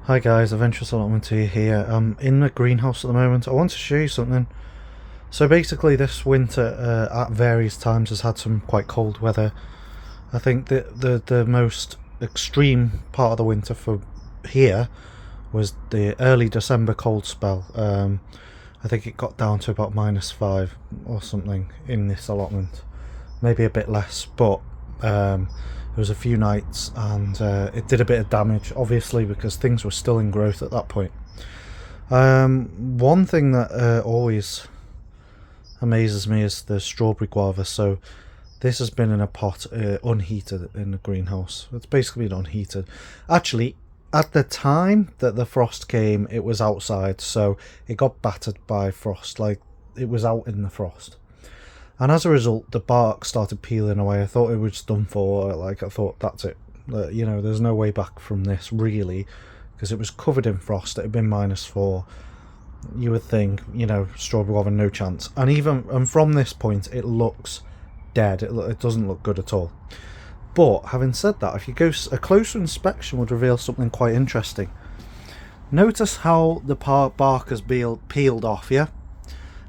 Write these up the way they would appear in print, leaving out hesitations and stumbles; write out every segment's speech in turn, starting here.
Hi guys, Adventurous Allotment here. I'm in the greenhouse at the moment. I want to show you something. So basically this winter at various times has had some quite cold weather. I think that the most extreme part of the winter for here was the early December cold spell. I think it got down to about -5 or something in this allotment. Maybe a bit less, but there was a few nights and it did a bit of damage, obviously, because things were still in growth at that point. One thing that always amazes me is the strawberry guava. So this has been in a pot unheated in the greenhouse. It's basically been unheated. Actually, at the time that the frost came, it was outside, so it got battered by frost, like it was out in the frost. And as a result, the bark started peeling away. I thought it was done for. Like, I thought, that's it. You know, there's no way back from this, really, because it was covered in frost. It had been -4. You would think, you know, strawberry guava, no chance. And from this point, it looks dead. It doesn't look good at all. But having said that, if you go, a closer inspection would reveal something quite interesting. Notice how the bark has peeled off, yeah?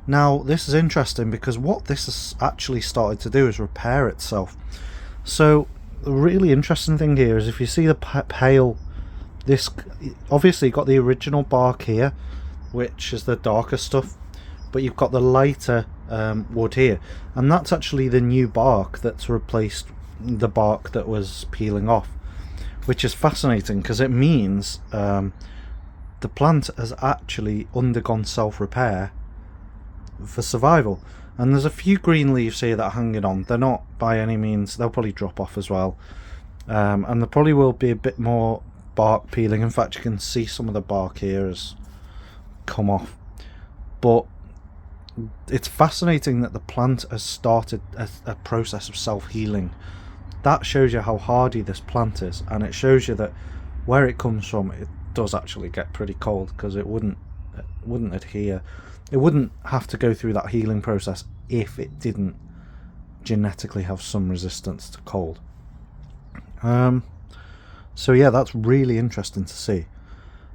Now, this is interesting because what this has actually started to do is repair itself. So, the really interesting thing here is if you see the pale, this obviously got the original bark here, which is the darker stuff, but you've got the lighter wood here, and that's actually the new bark that's replaced the bark that was peeling off, which is fascinating because it means the plant has actually undergone self-repair for survival. And there's a few green leaves here that are hanging on. They're not by any means, they'll probably drop off as well, and there probably will be a bit more bark peeling. In fact, you can see some of the bark here has come off, but it's fascinating that the plant has started a process of self-healing. That shows you how hardy this plant is, and it shows you that where it comes from, it does actually get pretty cold, because it wouldn't adhere. It wouldn't have to go through that healing process if it didn't genetically have some resistance to cold. So yeah, that's really interesting to see.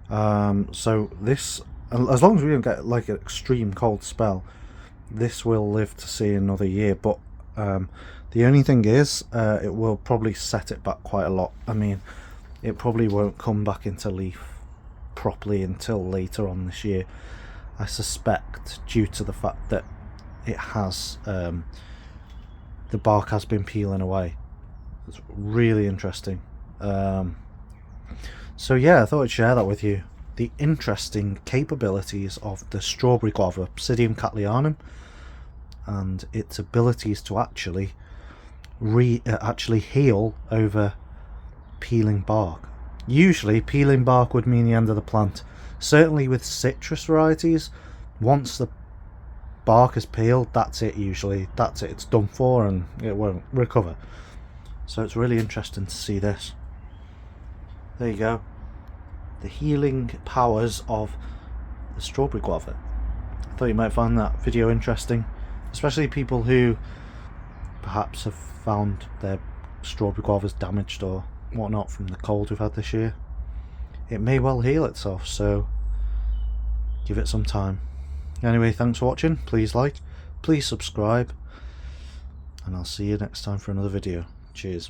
So this, as long as we don't get like an extreme cold spell, this will live to see another year. But the only thing is, it will probably set it back quite a lot. I mean, it probably won't come back into leaf properly until later on this year, I suspect, due to the fact that it has the bark has been peeling away. It's really interesting. So yeah, I thought I'd share that with you. The interesting capabilities of the strawberry guava, Psidium cattleianum, and its abilities to actually heal over peeling bark. Usually peeling bark would mean the end of the plant. Certainly with citrus varieties, once the bark is peeled, that's it usually. That's it, it's done for, and it won't recover. So it's really interesting to see this. There you go. The healing powers of the strawberry guava. I thought you might find that video interesting, especially people who perhaps have found their strawberry guavas damaged or whatnot from the cold we've had this year. It may well heal itself, so give it some time. Anyway, thanks for watching. Please like, please subscribe, and I'll see you next time for another video. Cheers.